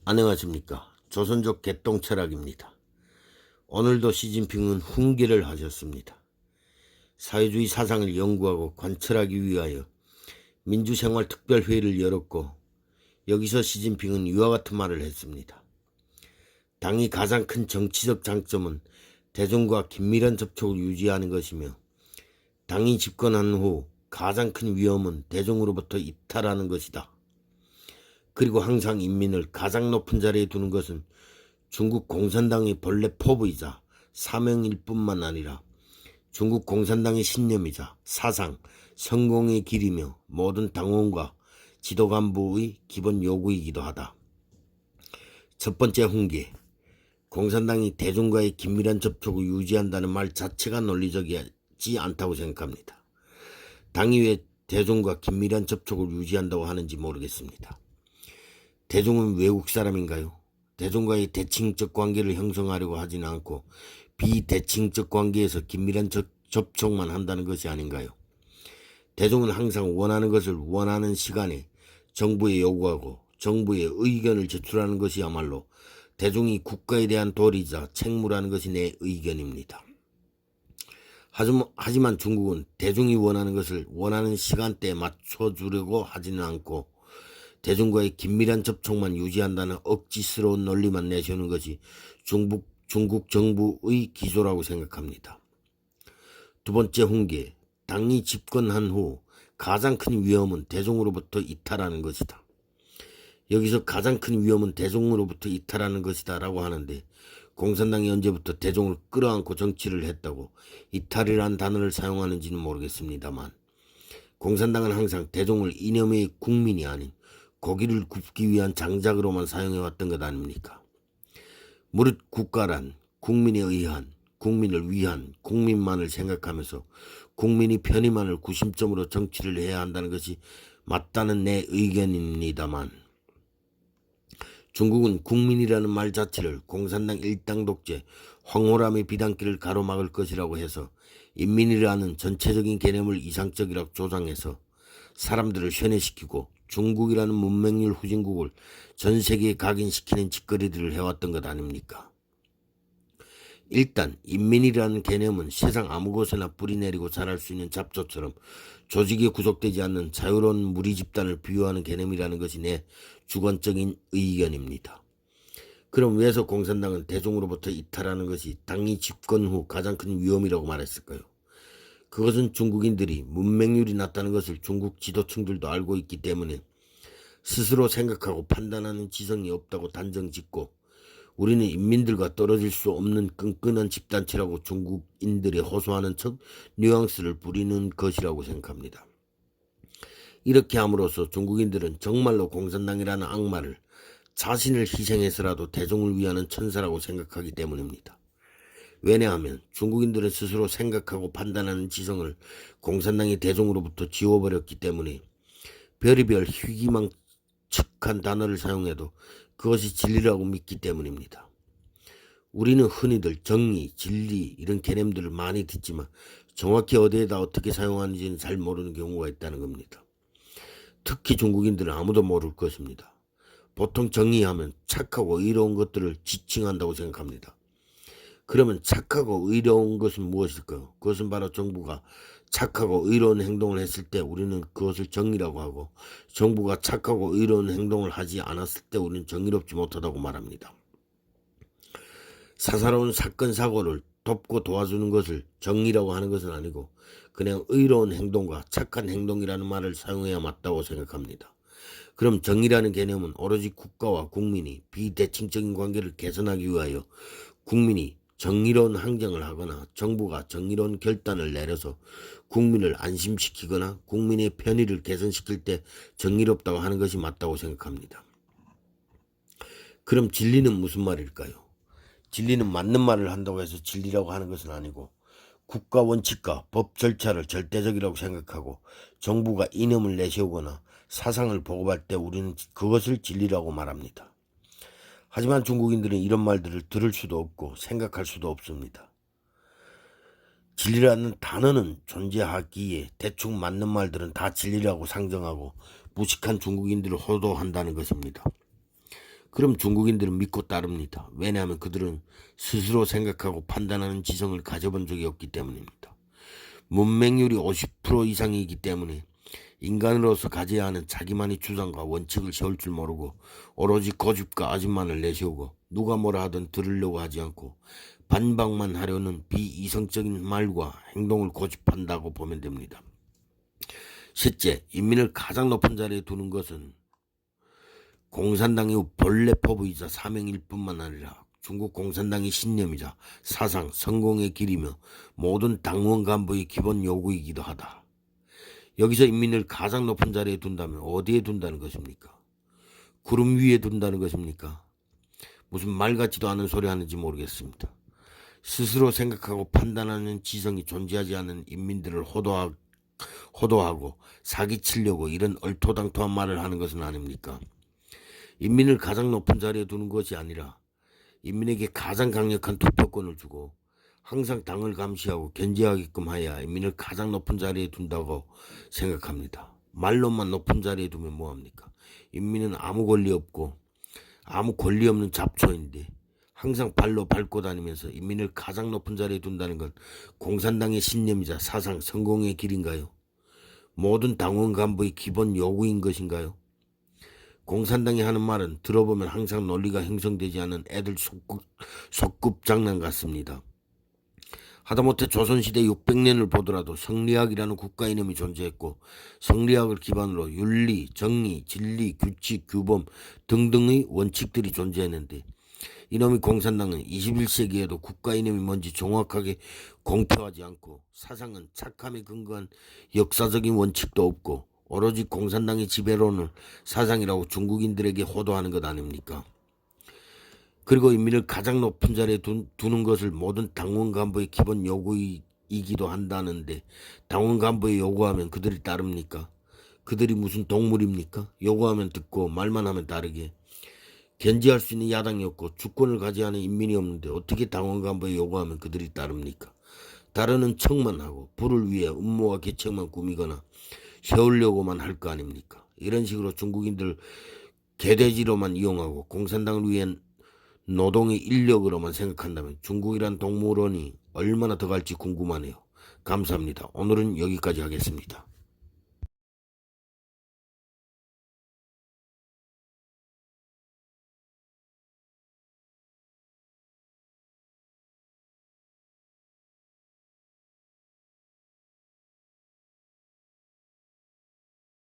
안녕하십니까. 조선족 개똥철학입니다. 오늘도 시진핑은 훈계를 하셨습니다. 사회주의 사상을 연구하고 관철하기 위하여 민주생활특별회의를 열었고, 여기서 시진핑은 이와 같은 말을 했습니다. 당이 가장 큰 정치적 장점은 대중과 긴밀한 접촉을 유지하는 것이며, 당이 집권한 후 가장 큰 위험은 대중으로부터 이탈하는 것이다. 그리고 항상 인민을 가장 높은 자리에 두는 것은 중국 공산당의 본래 포부이자 사명일 뿐만 아니라 중국 공산당의 신념이자 사상, 성공의 길이며 모든 당원과 지도 간부의 기본 요구이기도 하다. 첫 번째 훈계, 공산당이 대중과의 긴밀한 접촉을 유지한다는 말 자체가 논리적이지 않다고 생각합니다. 당이 왜 대중과 긴밀한 접촉을 유지한다고 하는지 모르겠습니다. 대중은 외국 사람인가요? 대중과의 대칭적 관계를 형성하려고 하지는 않고 비대칭적 관계에서 긴밀한 접촉만 한다는 것이 아닌가요? 대중은 항상 원하는 것을 원하는 시간에 정부에 요구하고 정부의 의견을 제출하는 것이야말로 대중이 국가에 대한 도리이자 책무라는 것이 내 의견입니다. 하지만 중국은 대중이 원하는 것을 원하는 시간대에 맞춰주려고 하지는 않고 대중과의 긴밀한 접촉만 유지한다는 억지스러운 논리만 내세우는 것이 중국 정부의 기조라고 생각합니다. 두 번째 훈계, 당이 집권한 후 가장 큰 위험은 대중으로부터 이탈하는 것이다. 여기서 가장 큰 위험은 대중으로부터 이탈하는 것이다 라고 하는데, 공산당이 언제부터 대중을 끌어안고 정치를 했다고 이탈이란 단어를 사용하는지는 모르겠습니다만, 공산당은 항상 대중을 이념의 국민이 아닌 고기를 굽기 위한 장작으로만 사용해왔던 것 아닙니까? 무릇 국가란 국민에 의한, 국민을 위한, 국민만을 생각하면서 국민이 편의만을 구심점으로 정치를 해야 한다는 것이 맞다는 내 의견입니다만, 중국은 국민이라는 말 자체를 공산당 일당 독재, 황홀함의 비단길을 가로막을 것이라고 해서 인민이라는 전체적인 개념을 이상적이라고 조장해서 사람들을 쇠뇌시키고 중국이라는 문맹률 후진국을 전 세계에 각인시키는 짓거리들을 해왔던 것 아닙니까? 일단 인민이라는 개념은 세상 아무 곳에나 뿌리내리고 자랄 수 있는 잡초처럼 조직에 구속되지 않는 자유로운 무리 집단을 비유하는 개념이라는 것이 내 주관적인 의견입니다. 그럼 왜서 공산당은 대중으로부터 이탈하는 것이 당이 집권 후 가장 큰 위험이라고 말했을까요? 그것은 중국인들이 문맹률이 낮다는 것을 중국 지도층들도 알고 있기 때문에 스스로 생각하고 판단하는 지성이 없다고 단정짓고, 우리는 인민들과 떨어질 수 없는 끈끈한 집단체라고 중국인들이 호소하는 척 뉘앙스를 부리는 것이라고 생각합니다. 이렇게 함으로써 중국인들은 정말로 공산당이라는 악마를 자신을 희생해서라도 대중을 위하는 천사라고 생각하기 때문입니다. 왜냐하면 중국인들은 스스로 생각하고 판단하는 지성을 공산당이 대중으로부터 지워버렸기 때문에 별의별 희귀망측한 단어를 사용해도 그것이 진리라고 믿기 때문입니다. 우리는 흔히들 정의, 진리 이런 개념들을 많이 듣지만 정확히 어디에다 어떻게 사용하는지는 잘 모르는 경우가 있다는 겁니다. 특히 중국인들은 아무도 모를 것입니다. 보통 정의하면 착하고 의로운 것들을 지칭한다고 생각합니다. 그러면 착하고 의로운 것은 무엇일까요? 그것은 바로 정부가 착하고 의로운 행동을 했을 때 우리는 그것을 정의라고 하고, 정부가 착하고 의로운 행동을 하지 않았을 때 우리는 정의롭지 못하다고 말합니다. 사사로운 사건 사고를 돕고 도와주는 것을 정의라고 하는 것은 아니고 그냥 의로운 행동과 착한 행동이라는 말을 사용해야 맞다고 생각합니다. 그럼 정의라는 개념은 오로지 국가와 국민이 비대칭적인 관계를 개선하기 위하여 국민이 정의로운 항쟁을 하거나 정부가 정의로운 결단을 내려서 국민을 안심시키거나 국민의 편의를 개선시킬 때 정의롭다고 하는 것이 맞다고 생각합니다. 그럼 진리는 무슨 말일까요? 진리는 맞는 말을 한다고 해서 진리라고 하는 것은 아니고, 국가 원칙과 법 절차를 절대적이라고 생각하고 정부가 이념을 내세우거나 사상을 보급할 때 우리는 그것을 진리라고 말합니다. 하지만 중국인들은 이런 말들을 들을 수도 없고 생각할 수도 없습니다. 진리라는 단어는 존재하기에 대충 맞는 말들은 다 진리라고 상정하고 무식한 중국인들을 호도한다는 것입니다. 그럼 중국인들은 믿고 따릅니다. 왜냐하면 그들은 스스로 생각하고 판단하는 지성을 가져본 적이 없기 때문입니다. 문맹률이 50% 이상이기 때문에 인간으로서 가져야 하는 자기만의 주장과 원칙을 세울 줄 모르고 오로지 고집과 아집만을 내세우고 누가 뭐라 하든 들으려고 하지 않고 반박만 하려는 비이성적인 말과 행동을 고집한다고 보면 됩니다. 셋째, 인민을 가장 높은 자리에 두는 것은 공산당의 본래 포부이자 사명일 뿐만 아니라 중국 공산당의 신념이자 사상, 성공의 길이며 모든 당원 간부의 기본 요구이기도 하다. 여기서 인민을 가장 높은 자리에 둔다면 어디에 둔다는 것입니까? 구름 위에 둔다는 것입니까? 무슨 말 같지도 않은 소리 하는지 모르겠습니다. 스스로 생각하고 판단하는 지성이 존재하지 않는 인민들을 호도하고 사기치려고 이런 얼토당토한 말을 하는 것은 아닙니까? 인민을 가장 높은 자리에 두는 것이 아니라 인민에게 가장 강력한 투표권을 주고 항상 당을 감시하고 견제하게끔 하여야 인민을 가장 높은 자리에 둔다고 생각합니다. 말로만 높은 자리에 두면 뭐합니까? 인민은 아무 권리 없고 아무 권리 없는 잡초인데 항상 발로 밟고 다니면서 인민을 가장 높은 자리에 둔다는 건 공산당의 신념이자 사상, 성공의 길인가요? 모든 당원 간부의 기본 요구인 것인가요? 공산당이 하는 말은 들어보면 항상 논리가 형성되지 않은 애들 속꿉 장난 같습니다. 하다못해 조선시대 600년을 보더라도 성리학이라는 국가 이념이 존재했고 성리학을 기반으로 윤리, 정의, 진리, 규칙, 규범 등등의 원칙들이 존재했는데 이놈의 공산당은 21세기에도 국가 이념이 뭔지 정확하게 공표하지 않고 사상은 착함에 근거한 역사적인 원칙도 없고 오로지 공산당의 지배론을 사상이라고 중국인들에게 호도하는 것 아닙니까? 그리고 인민을 가장 높은 자리에 두는 것을 모든 당원 간부의 기본 요구이기도 한다는데 당원 간부의 요구하면 그들이 따릅니까? 그들이 무슨 동물입니까? 요구하면 듣고 말만 하면 따르게. 견제할 수 있는 야당이 없고 주권을 가지하는 인민이 없는데 어떻게 당원 간부의 요구하면 그들이 따릅니까? 따르는 척만 하고 부를 위해 음모와 계책만 꾸미거나 세우려고만 할 거 아닙니까? 이런 식으로 중국인들 개돼지로만 이용하고 공산당을 위한 노동의 인력으로만 생각한다면 중국이란 동물원이 얼마나 더 갈지 궁금하네요. 감사합니다. 오늘은 여기까지 하겠습니다.